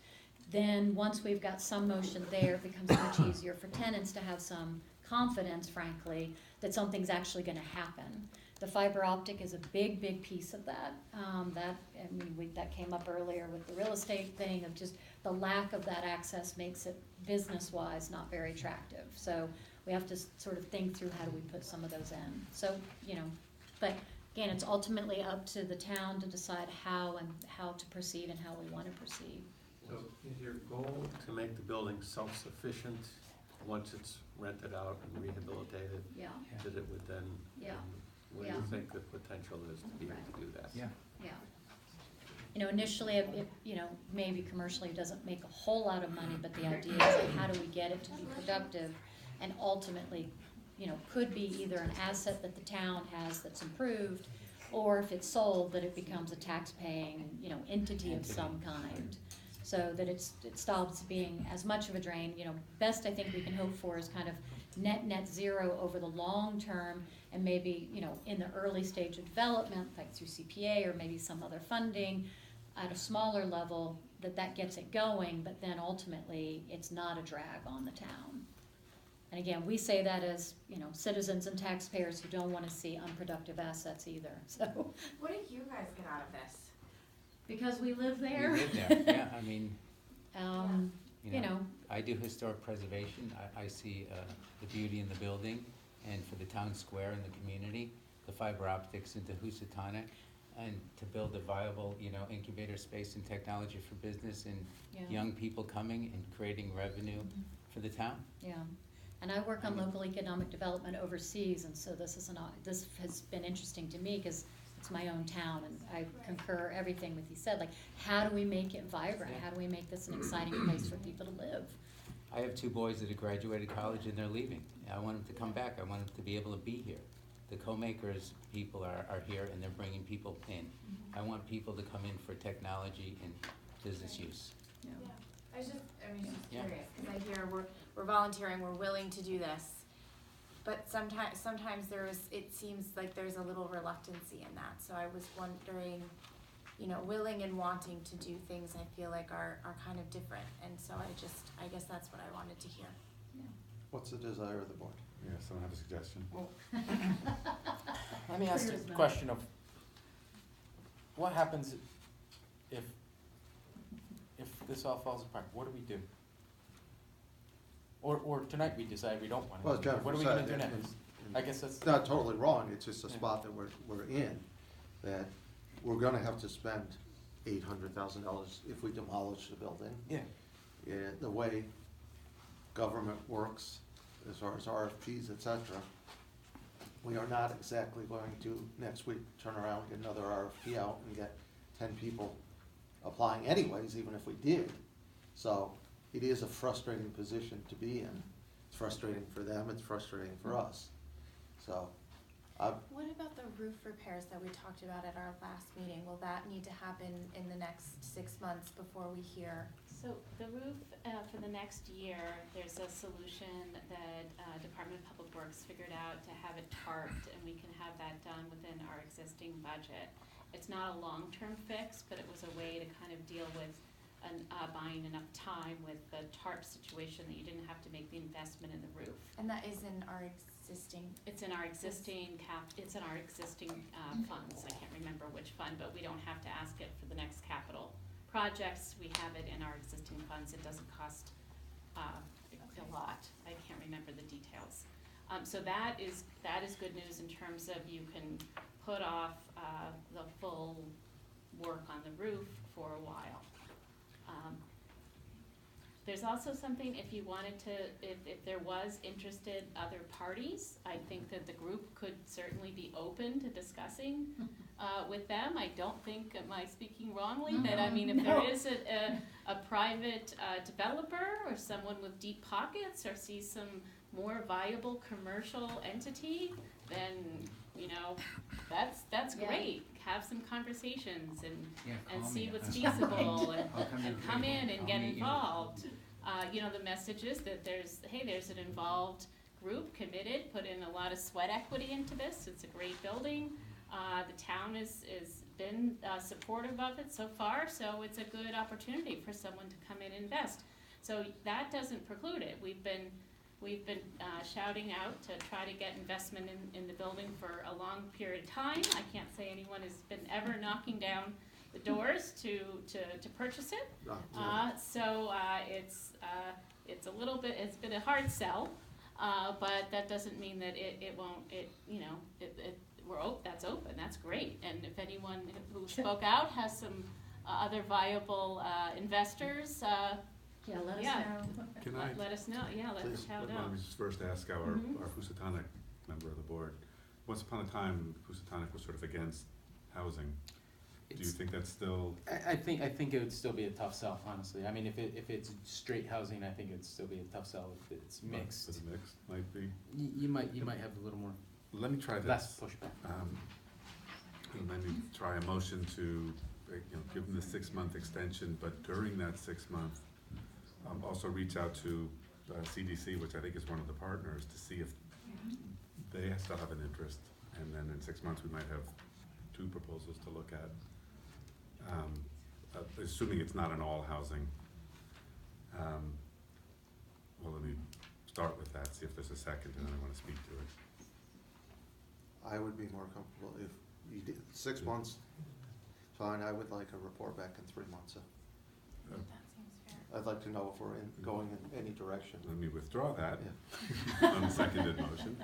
[SPEAKER 2] Then, once we've got some motion there, it becomes much easier for tenants to have some confidence, frankly, that something's actually gonna happen. The fiber optic is a big, big piece of that. That came up earlier with the real estate thing of just the lack of that access makes it business-wise not very attractive. So we have to sort of think through how do we put some of those in. So, but again, it's ultimately up to the town to decide how to proceed and how we want to proceed.
[SPEAKER 9] So is your goal to make the building self-sufficient once it's rented out and rehabilitated,
[SPEAKER 2] Yeah,
[SPEAKER 9] that it would then?
[SPEAKER 2] Yeah.
[SPEAKER 9] What do
[SPEAKER 2] Yeah.
[SPEAKER 9] you think the potential is to be able to do that?
[SPEAKER 1] Yeah.
[SPEAKER 2] yeah. Initially, it maybe commercially doesn't make a whole lot of money, but the idea is like, how do we get it to be productive? And ultimately, could be either an asset that the town has that's improved, or if it's sold, that it becomes a tax-paying, entity of some kind. So that it stops being as much of a drain. Best I think we can hope for is kind of net zero over the long term, and maybe, in the early stage of development, like through CPA or maybe some other funding at a smaller level, that gets it going, but then ultimately, it's not a drag on the town. And again, we say that as, citizens and taxpayers who don't wanna see unproductive assets either, so.
[SPEAKER 7] What do you guys get out of this?
[SPEAKER 2] Because we live
[SPEAKER 1] We
[SPEAKER 2] there.
[SPEAKER 1] live there, yeah, I mean,
[SPEAKER 2] You
[SPEAKER 1] I do historic preservation, I see the beauty in the building, and for the town square and the community, the fiber optics into Housatonic, and to build a viable, incubator space and technology for business and
[SPEAKER 2] yeah,
[SPEAKER 1] young people coming and creating revenue for the town.
[SPEAKER 2] yeah. And I work on local economic development overseas, and so this has been interesting to me, cause it's my own town, and I concur everything with you said, like, how do we make it vibrant? How do we make this an exciting place for people to live?
[SPEAKER 1] I have 2 boys that have graduated college and they're leaving. I want them to come back, I want them to be able to be here. The co-makers people are here and they're bringing people in. I want people to come in for technology and business use.
[SPEAKER 2] Yeah.
[SPEAKER 7] I was just
[SPEAKER 1] Yeah.
[SPEAKER 7] curious, cause I hear we're volunteering, we're willing to do this. But sometimes it seems like there's a little reluctancy in that, so I was wondering, willing and wanting to do things I feel like are kind of different, and so I guess that's what I wanted to hear.
[SPEAKER 3] What's the desire of the board?
[SPEAKER 4] Yeah, someone have a suggestion?
[SPEAKER 6] Let me ask
[SPEAKER 2] Clear as
[SPEAKER 6] the
[SPEAKER 2] mud.
[SPEAKER 6] question of, what happens if this all falls apart? What do we do? Or tonight we decide we don't want
[SPEAKER 3] Well,
[SPEAKER 6] to
[SPEAKER 3] as
[SPEAKER 6] do it.
[SPEAKER 3] Jennifer
[SPEAKER 6] What are we
[SPEAKER 3] said,
[SPEAKER 6] gonna do
[SPEAKER 3] and-
[SPEAKER 6] next?
[SPEAKER 3] and
[SPEAKER 6] I guess that's,
[SPEAKER 3] it's not totally wrong, it's just a
[SPEAKER 6] Yeah.
[SPEAKER 3] spot that we're in, that we're gonna have to spend $800,000 if we demolish the building.
[SPEAKER 6] yeah,
[SPEAKER 3] The way government works, as far as RFPs, et cetera, we are not exactly going to next week turn around, get another RFP out and get 10 people applying anyways, even if we did. So it is a frustrating position to be in. It's frustrating for them, it's frustrating for us. So,
[SPEAKER 7] What about the roof repairs that we talked about at our last meeting? Will that need to happen in the next 6 months before we hear?
[SPEAKER 5] So the roof, for the next year, there's a solution that Department of Public Works figured out to have it tarped, and we can have that done within our existing budget. It's not a long-term fix, but it was a way to kind of deal with buying enough time with the tarp situation that you didn't have to make the investment in the roof.
[SPEAKER 7] And that is in our existing.
[SPEAKER 5] It's in our existing funds. I can't remember which fund, but we don't have to ask it for the next capital projects. We have it in our existing funds. It doesn't cost a lot. I can't remember the details. So that is good news in terms of you can put off the full work on the roof for a while. There's also something, if you wanted to, if there was interested other parties, I think that the group could certainly be open to discussing with them. I don't think, am I speaking wrongly, that, I mean, if there is a private developer or someone with deep pockets or sees some more viable commercial entity, then, you know, that's
[SPEAKER 2] Yeah.
[SPEAKER 5] great. Have some conversations and
[SPEAKER 1] call
[SPEAKER 5] see
[SPEAKER 1] me.
[SPEAKER 5] what's feasible and
[SPEAKER 1] I'll come to the
[SPEAKER 5] come
[SPEAKER 1] table.
[SPEAKER 5] in and
[SPEAKER 1] I'll
[SPEAKER 5] get
[SPEAKER 1] meet you.
[SPEAKER 5] involved. You know, the message is that there's an involved group committed, put in a lot of sweat equity into this. It's a great building. The town is been supportive of it so far, so it's a good opportunity for someone to come in and invest. So that doesn't preclude it. We've been shouting out to try to get investment in the building for a long period of time. I can't say anyone has been ever knocking down the doors to purchase it. So it's a little bit, it's been a hard sell, but that doesn't mean that it won't, that's open, that's great. And if anyone who spoke out has some other viable investors,
[SPEAKER 2] Yeah, let us
[SPEAKER 5] Yeah.
[SPEAKER 2] know.
[SPEAKER 4] Can I,
[SPEAKER 5] let us know, yeah, let the
[SPEAKER 3] Please.
[SPEAKER 5] town
[SPEAKER 4] let
[SPEAKER 5] know.
[SPEAKER 4] me just first ask our Housatonic member of the board. Once upon a time, Housatonic was sort of against housing. Do you think that's still,
[SPEAKER 6] I think it would still be a tough sell, honestly. I mean, if it's straight housing, I think it'd still be a tough sell. If it's mixed,
[SPEAKER 4] is it mixed, might be?
[SPEAKER 6] you might have a little more,
[SPEAKER 4] Let me try
[SPEAKER 6] less
[SPEAKER 4] this.
[SPEAKER 6] pushback.
[SPEAKER 4] And let me try a motion to, give them the 6-month extension, but during that 6 month, also reach out to CDC, which I think is one of the partners, to see if they still have an interest. And then in 6 months, we might have 2 proposals to look at. Assuming it's not an all housing. Well, let me start with that, see if there's a second, and then I want to speak to it.
[SPEAKER 3] I would be more comfortable if you did 6 months, fine, I would like a report back in 3 months.
[SPEAKER 7] That seems fair.
[SPEAKER 3] I'd like to know if we're going in any direction.
[SPEAKER 4] Let me withdraw that
[SPEAKER 3] Yeah.
[SPEAKER 4] unseconded motion.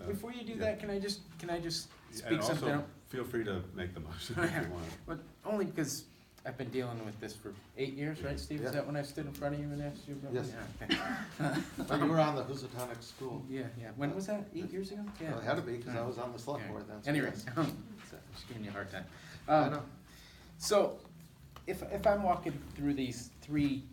[SPEAKER 6] Before you do
[SPEAKER 4] yeah.
[SPEAKER 6] that, can I just
[SPEAKER 4] And
[SPEAKER 6] speak something
[SPEAKER 4] also,
[SPEAKER 6] up?
[SPEAKER 4] feel free to make the motion if you want.
[SPEAKER 6] But only because I've been dealing with this for 8 years, right, Steve?
[SPEAKER 3] Yeah.
[SPEAKER 6] Is that when I stood in front of you and asked you about?
[SPEAKER 3] Yes.
[SPEAKER 6] Yeah, okay.
[SPEAKER 3] But you were on the Housatonic School.
[SPEAKER 6] Yeah. When was that? 8 years ago? Yeah.
[SPEAKER 3] Well, it had to be, because I was on the select
[SPEAKER 6] Yeah.
[SPEAKER 3] board then. so
[SPEAKER 6] Anyway,
[SPEAKER 3] yes.
[SPEAKER 6] so I'm just giving you a hard time.
[SPEAKER 3] I know.
[SPEAKER 6] So, if I'm walking through these 3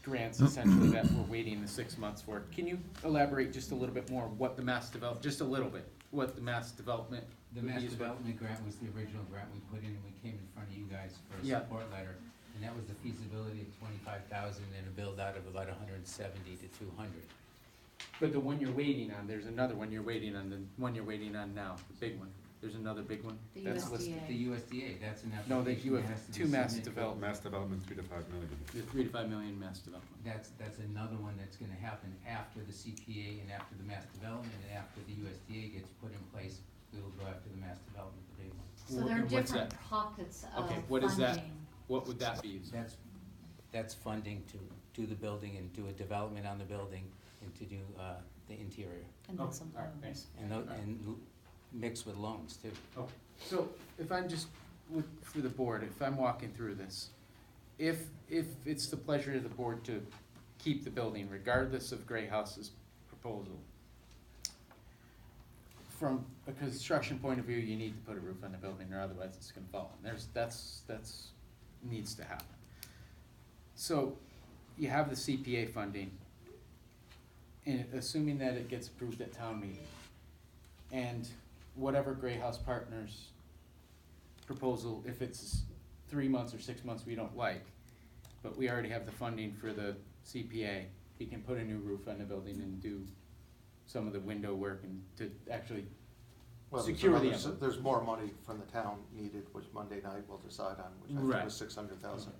[SPEAKER 6] grants essentially that we're waiting the 6 months for, can you elaborate just a little bit more what the mass development, just a little bit, what the mass development?
[SPEAKER 1] The
[SPEAKER 6] would be
[SPEAKER 1] mass
[SPEAKER 6] as well?
[SPEAKER 1] development grant was the original grant we put in, and we came in front of you guys for a
[SPEAKER 6] Yeah.
[SPEAKER 1] support letter. And that was the feasibility of 25,000 and a build out of about 170 to 200.
[SPEAKER 6] But the one you're waiting on, there's another one you're waiting on, the one you're waiting on now, the big one. There's another big one.
[SPEAKER 2] The
[SPEAKER 6] That's
[SPEAKER 2] USDA.
[SPEAKER 6] listed.
[SPEAKER 1] The USDA, that's an
[SPEAKER 6] No, that
[SPEAKER 1] application
[SPEAKER 6] you
[SPEAKER 1] that
[SPEAKER 6] have
[SPEAKER 1] has to be
[SPEAKER 6] 2 mass
[SPEAKER 1] submitted.
[SPEAKER 6] development.
[SPEAKER 4] Mass development, 3 to 5 million.
[SPEAKER 6] The 3 to 5 million mass development.
[SPEAKER 1] That's another one that's gonna happen after the CPA and after the mass development and after the USDA gets put in place. We will go after the mass development, the big one.
[SPEAKER 2] So there are
[SPEAKER 6] And what's
[SPEAKER 2] different
[SPEAKER 6] that?
[SPEAKER 2] pockets of
[SPEAKER 6] Okay,
[SPEAKER 2] funding.
[SPEAKER 6] what is that? What would that be?
[SPEAKER 1] That's funding to do the building and do a development on the building and to do, the interior.
[SPEAKER 2] And
[SPEAKER 6] Oh,
[SPEAKER 2] then some
[SPEAKER 6] all right,
[SPEAKER 2] loans.
[SPEAKER 6] thanks.
[SPEAKER 1] And mixed with loans too.
[SPEAKER 6] So if I'm just, for the board, if I'm walking through this, if it's the pleasure of the board to keep the building regardless of Gray House's proposal, from a construction point of view, you need to put a roof on the building or otherwise it's gonna fall. And that's needs to happen. So you have the CPA funding, and assuming that it gets approved at town meeting, and whatever Gray House Partners proposal, if it's 3 months or 6 months we don't like, but we already have the funding for the CPA, he can put a new roof on the building and do some of the window work and to actually
[SPEAKER 3] Well,
[SPEAKER 6] secure the
[SPEAKER 3] there's
[SPEAKER 6] envelope.
[SPEAKER 3] there's more money from the town needed, which Monday night we'll decide on, which I think
[SPEAKER 6] Right.
[SPEAKER 3] was 600,000.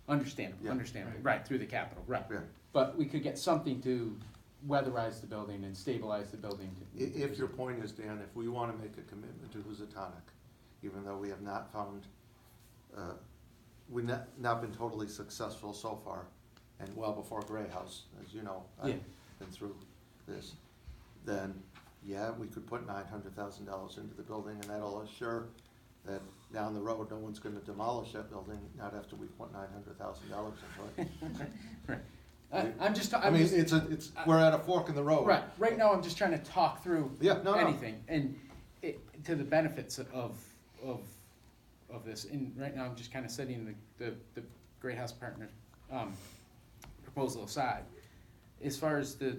[SPEAKER 6] Understandable,
[SPEAKER 3] Yeah.
[SPEAKER 6] understandable, right, through the capital, right.
[SPEAKER 3] Yeah.
[SPEAKER 6] But we could get something to weatherize the building and stabilize the building.
[SPEAKER 3] If your point is, Dan, if we wanna make a commitment to Housatonic, even though we have not found, we've not been totally successful so far, and well before Gray House, as you know,
[SPEAKER 6] Yeah.
[SPEAKER 3] I've been through this, then, yeah, we could put $900,000 into the building, and that'll assure that down the road, no one's gonna demolish that building, not after we put $900,000 into it.
[SPEAKER 6] Right. I'm just,
[SPEAKER 3] I mean, we're at a fork in the road.
[SPEAKER 6] right now I'm just trying to talk through
[SPEAKER 3] Yeah, no.
[SPEAKER 6] anything, and to the benefits of this, and right now I'm just kinda setting the Great House Partners, proposal aside. As far as the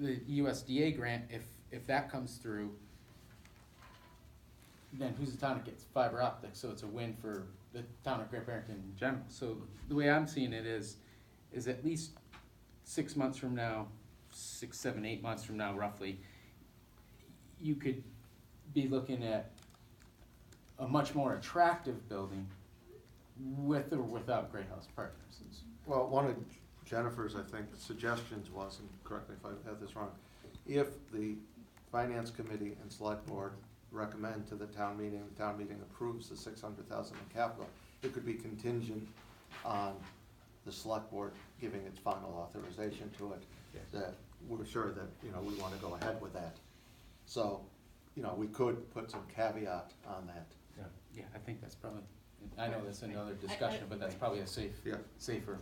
[SPEAKER 6] USDA grant, if that comes through, then Housatonic gets fiber optics, so it's a win for the town of Great Barrington in general. So the way I'm seeing it is at least 6 months from now, 6, 7, 8 months from now roughly, you could be looking at a much more attractive building with or without Great House Partners.
[SPEAKER 3] Well, one of Jennifer's, I think, suggestions was, and correct me if I have this wrong, if the finance committee and select board recommend to the town meeting approves the 600,000 in capital, it could be contingent on the select board giving its final authorization to it,
[SPEAKER 1] Yes.
[SPEAKER 3] that we're sure that, we wanna go ahead with that. So, we could put some caveat on that.
[SPEAKER 6] Yeah, I think that's probably, I know that's another discussion, but that's probably a
[SPEAKER 3] Yeah.
[SPEAKER 6] safer.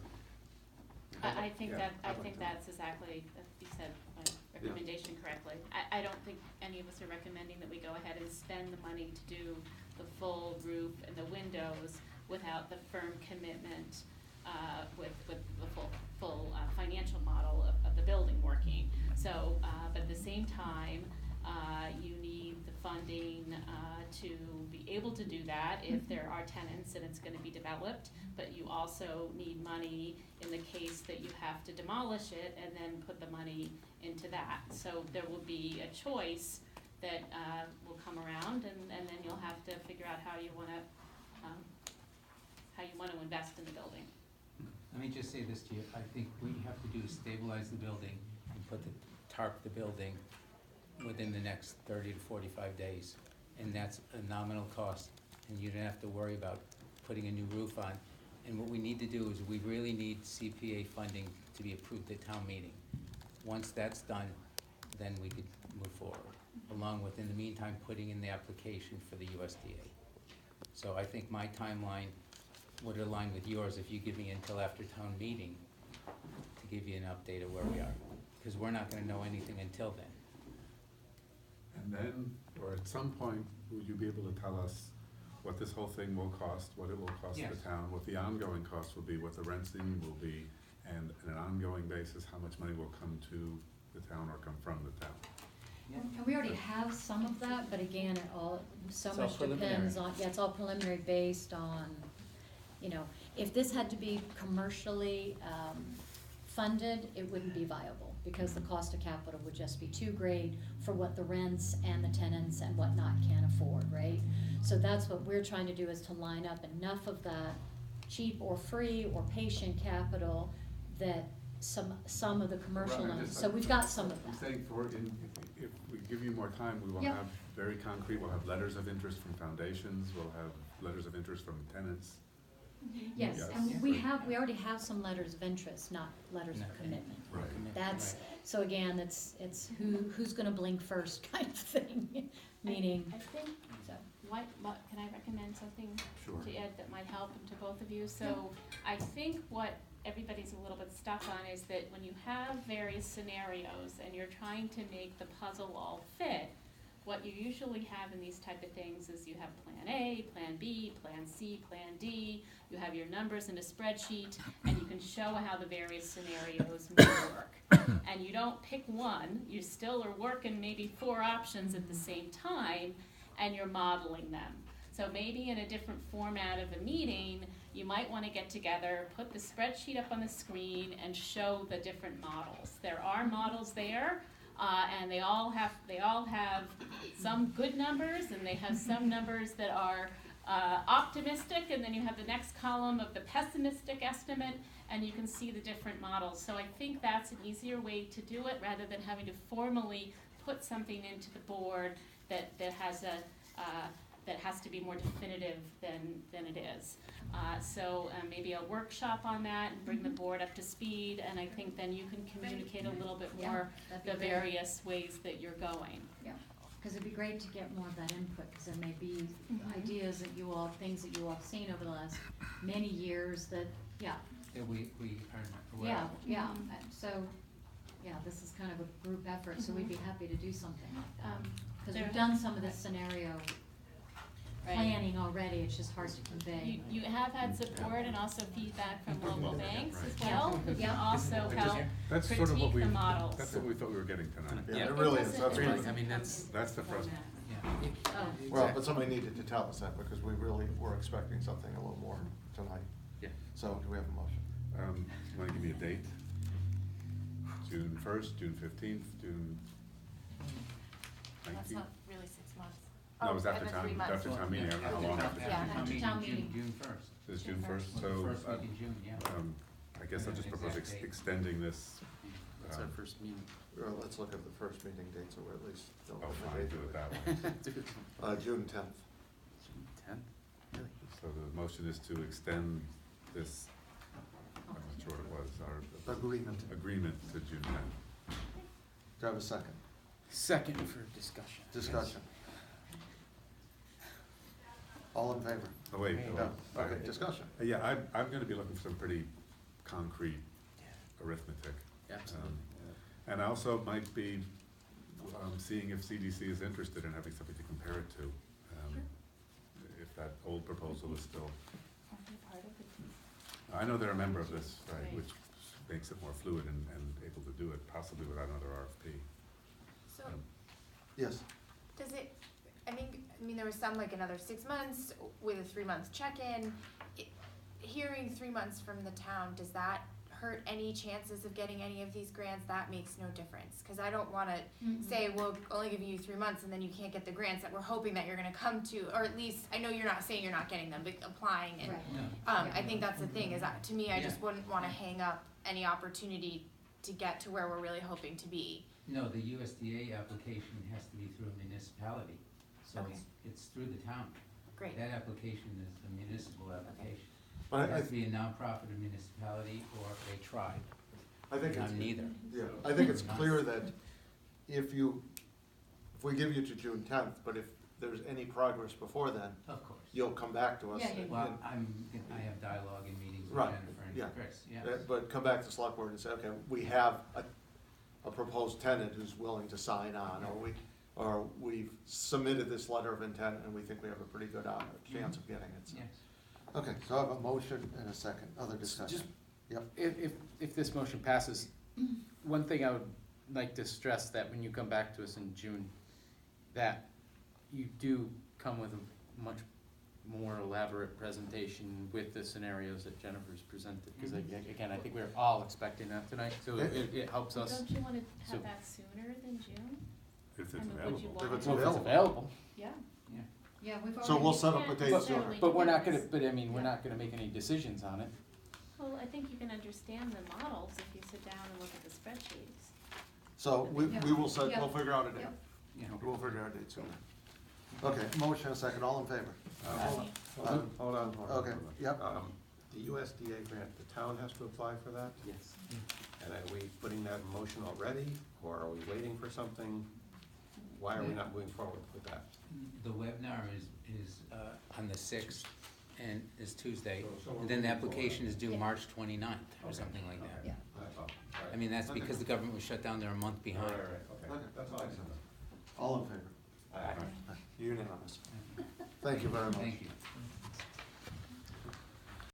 [SPEAKER 5] I think
[SPEAKER 3] Yeah,
[SPEAKER 5] that, I
[SPEAKER 3] I'd like
[SPEAKER 5] think
[SPEAKER 3] to.
[SPEAKER 5] that's exactly, you said my recommendation correctly. I don't think any of us are recommending that we go ahead and spend the money to do the full roof and the windows without the firm commitment, with the full financial model of the building working. So, but at the same time, you need the funding, to be able to do that if there are tenants and it's gonna be developed, but you also need money in the case that you have to demolish it and then put the money into that. So there will be a choice that, will come around, and then you'll have to figure out how you wanna invest in the building.
[SPEAKER 1] Let me just say this to you, I think what you have to do is stabilize the building and tarp the building within the next 30 to 45 days. And that's a nominal cost, and you don't have to worry about putting a new roof on. And what we need to do is, we really need CPA funding to be approved at town meeting. Once that's done, then we could move forward, along with, in the meantime, putting in the application for the USDA. So I think my timeline would align with yours if you give me until after town meeting to give you an update of where we are, because we're not gonna know anything until then.
[SPEAKER 4] And then, or at some point, will you be able to tell us what this whole thing will cost, what it will cost
[SPEAKER 1] Yes.
[SPEAKER 4] the town, what the ongoing cost will be, what the renting will be, and on an ongoing basis, how much money will come to the town or come from the town?
[SPEAKER 1] Yeah.
[SPEAKER 2] And we already have some of that, but again, it all, so
[SPEAKER 1] It's all
[SPEAKER 2] much depends
[SPEAKER 1] preliminary.
[SPEAKER 2] on, yeah, it's all preliminary based on, if this had to be commercially, funded, it wouldn't be viable, because the cost of capital would just be too great for what the rents and the tenants and whatnot can afford, right? So that's what we're trying to do, is to line up enough of that cheap or free or patient capital that some of the commercial
[SPEAKER 4] Right, I'm
[SPEAKER 2] loans,
[SPEAKER 4] just
[SPEAKER 2] so
[SPEAKER 4] like-
[SPEAKER 2] we've got some of
[SPEAKER 4] I'm
[SPEAKER 2] that.
[SPEAKER 4] saying if we give you more time, we will
[SPEAKER 2] Yep.
[SPEAKER 4] have very concrete, we'll have letters of interest from foundations, we'll have letters of interest from tenants.
[SPEAKER 2] Yes,
[SPEAKER 4] Yes.
[SPEAKER 2] and we already have some letters of interest, not letters of commitment.
[SPEAKER 4] Right.
[SPEAKER 2] That's,
[SPEAKER 1] Right.
[SPEAKER 2] so again, it's who's gonna blink first kind of thing, meaning,
[SPEAKER 5] I think,
[SPEAKER 2] so.
[SPEAKER 5] can I recommend something
[SPEAKER 4] Sure.
[SPEAKER 5] to Ed that might help to both of you? So I think what everybody's a little bit stuck on is that when you have various scenarios and you're trying to make the puzzle all fit, what you usually have in these type of things is you have plan A, plan B, plan C, plan D, you have your numbers in a spreadsheet, and you can show how the various scenarios may work. And you don't pick one, you still are working maybe 4 options at the same time, and you're modeling them. So maybe in a different format of a meeting, you might want to get together, put the spreadsheet up on the screen, and show the different models. There are models there, and they all have some good numbers, and they have some numbers that are optimistic, and then you have the next column of the pessimistic estimate, and you can see the different models. So I think that's an easier way to do it, rather than having to formally put something into the board that has to be more definitive than it is. So maybe a workshop on that and bring the board up to speed, and I think then you can communicate a little bit more
[SPEAKER 2] that'd be
[SPEAKER 5] the
[SPEAKER 2] great.
[SPEAKER 5] various ways that you're going.
[SPEAKER 2] Because it'd be great to get more of that input, because there may be ideas that you all, things that you all have seen over the last many years that,
[SPEAKER 1] Yeah, we are aware of.
[SPEAKER 2] yeah. And so, this is kind of a group effort, so we'd be happy to do something like that. Because we've done some of this scenario planning already, it's just hard to convey.
[SPEAKER 5] You have had support and also feedback from local banks as
[SPEAKER 2] Right.
[SPEAKER 5] well, who can also
[SPEAKER 4] I just-
[SPEAKER 5] help
[SPEAKER 4] That's sort of what
[SPEAKER 5] critique
[SPEAKER 4] we,
[SPEAKER 5] the models.
[SPEAKER 4] that's what we thought we were getting tonight.
[SPEAKER 3] Yeah, it really is, that's
[SPEAKER 6] Really,
[SPEAKER 3] right.
[SPEAKER 6] I mean, that's,
[SPEAKER 4] That's the first,
[SPEAKER 1] Yeah.
[SPEAKER 2] Oh.
[SPEAKER 3] Well, but somebody needed to tell us that, because we really were expecting something a little more tonight.
[SPEAKER 6] Yeah.
[SPEAKER 3] So, do we have a motion?
[SPEAKER 4] You wanna give me a date? June 1st, June 15th, June
[SPEAKER 7] That's
[SPEAKER 4] 19th?
[SPEAKER 7] not really 6 months.
[SPEAKER 4] No, it was
[SPEAKER 7] Oh,
[SPEAKER 4] after
[SPEAKER 7] and the 3
[SPEAKER 4] town,
[SPEAKER 7] months.
[SPEAKER 4] after town meeting, I don't know how long after
[SPEAKER 7] Yeah,
[SPEAKER 4] town
[SPEAKER 7] after
[SPEAKER 4] meeting.
[SPEAKER 2] town meeting.
[SPEAKER 1] June 1st.
[SPEAKER 4] This is June
[SPEAKER 7] June
[SPEAKER 4] 1st,
[SPEAKER 1] The
[SPEAKER 4] so,
[SPEAKER 1] first week in June, yeah.
[SPEAKER 4] I guess I'll just propose
[SPEAKER 1] Exact date.
[SPEAKER 4] extending this.
[SPEAKER 6] that's our first meeting.
[SPEAKER 3] Well, let's look at the first meeting date, so we're at least. don't
[SPEAKER 4] Oh,
[SPEAKER 3] put the
[SPEAKER 4] fine,
[SPEAKER 3] date
[SPEAKER 4] do
[SPEAKER 3] to
[SPEAKER 4] it that way.
[SPEAKER 3] June 10th.
[SPEAKER 6] June 10th? Really?
[SPEAKER 4] So the motion is to extend this, I'm not sure what it was, our
[SPEAKER 3] Agreement.
[SPEAKER 4] agreement to June 10th.
[SPEAKER 3] Do I have a second?
[SPEAKER 6] Second for discussion.
[SPEAKER 3] Discussion. All in favor?
[SPEAKER 4] Oh, wait.
[SPEAKER 3] No, okay, discussion.
[SPEAKER 4] Yeah, I'm gonna be looking for some pretty concrete arithmetic.
[SPEAKER 6] Absolutely.
[SPEAKER 4] And I also might be, seeing if CDC is interested in having something to compare it to. If that old proposal is still,
[SPEAKER 5] Are they part of the team?
[SPEAKER 4] I know they're a member of this, right,
[SPEAKER 5] Right.
[SPEAKER 4] which makes it more fluid and able to do it, possibly without another RFP.
[SPEAKER 7] So,
[SPEAKER 3] Yes.
[SPEAKER 7] does it, I mean, there was some like another 6 months with a 3-month check-in. Hearing 3 months from the town, does that hurt any chances of getting any of these grants? That makes no difference, cause I don't wanna say, we'll only give you 3 months and then you can't get the grants that we're hoping that you're gonna come to, or at least, I know you're not saying you're not getting them, but applying and,
[SPEAKER 2] Right.
[SPEAKER 1] No.
[SPEAKER 7] I think that's the thing, is that, to me, I just
[SPEAKER 1] Yeah.
[SPEAKER 7] wouldn't wanna hang up any opportunity to get to where we're really hoping to be.
[SPEAKER 1] No, the USDA application has to be through a municipality, so
[SPEAKER 7] Okay.
[SPEAKER 1] it's through the town.
[SPEAKER 7] Great.
[SPEAKER 1] That application is a municipal application.
[SPEAKER 3] But
[SPEAKER 1] It
[SPEAKER 3] I,
[SPEAKER 1] has to be a nonprofit, a municipality, or a tribe.
[SPEAKER 3] I think
[SPEAKER 1] And
[SPEAKER 3] it's,
[SPEAKER 1] I'm neither.
[SPEAKER 3] yeah, I think it's clear that if we give you to June 10th, but if there's any progress before then,
[SPEAKER 1] Of course.
[SPEAKER 3] you'll come back to us.
[SPEAKER 2] Yeah, yeah.
[SPEAKER 1] Well, I have dialogue and meetings with
[SPEAKER 3] Right,
[SPEAKER 1] Jennifer
[SPEAKER 3] yeah.
[SPEAKER 1] and Chris, yes.
[SPEAKER 3] But come back to select board and say, okay, we have a proposed tenant who's willing to sign on, or we've submitted this letter of intent and we think we have a pretty good chance of getting it. So.
[SPEAKER 1] Yes.
[SPEAKER 3] Okay, so I have a motion and a second, other discussion.
[SPEAKER 6] Just-
[SPEAKER 3] Yep.
[SPEAKER 6] If this motion passes, one thing I would like to stress that when you come back to us in June, that you do come with a much more elaborate presentation with the scenarios that Jennifer's presented, because again, I think we're all expecting that tonight, so it helps us.
[SPEAKER 5] Don't you wanna
[SPEAKER 6] So-
[SPEAKER 5] have that sooner than June?
[SPEAKER 4] If
[SPEAKER 5] I
[SPEAKER 4] it's
[SPEAKER 5] mean, would you
[SPEAKER 4] available.
[SPEAKER 5] want
[SPEAKER 3] If it's
[SPEAKER 5] it?
[SPEAKER 6] Well, if it's
[SPEAKER 3] available.
[SPEAKER 6] available,
[SPEAKER 5] Yeah.
[SPEAKER 2] Yeah, we've already.
[SPEAKER 3] So we'll set up a
[SPEAKER 5] can't
[SPEAKER 3] date
[SPEAKER 6] But-
[SPEAKER 3] sooner.
[SPEAKER 5] necessarily
[SPEAKER 6] but we're
[SPEAKER 5] do
[SPEAKER 6] not gonna,
[SPEAKER 5] this.
[SPEAKER 6] but I mean, we're
[SPEAKER 5] Yeah.
[SPEAKER 6] not gonna make any decisions on it.
[SPEAKER 5] Well, I think you can understand the models if you sit down and look at the spreadsheets.
[SPEAKER 3] So we will set,
[SPEAKER 2] Yeah.
[SPEAKER 3] we'll figure out a date.
[SPEAKER 2] Yep.
[SPEAKER 1] Yeah.
[SPEAKER 3] We'll figure out a date sooner. Okay, motion and a second, all in favor?
[SPEAKER 9] Hold on.
[SPEAKER 3] Okay, yep.
[SPEAKER 9] The USDA grant, the town has to apply for that?
[SPEAKER 6] Yes.
[SPEAKER 9] And are we putting that in motion already, or are we waiting for something? Why are we not moving forward with that?
[SPEAKER 1] The webinar is on the 6th, and is Tuesday, and then the application is due March 29th, or something like that.
[SPEAKER 2] Yeah.
[SPEAKER 1] I mean, that's because the government was shut down, they're a month behind.
[SPEAKER 9] Okay, that's all I said.
[SPEAKER 3] All in favor? Unanimous. Thank you very much.
[SPEAKER 1] Thank you.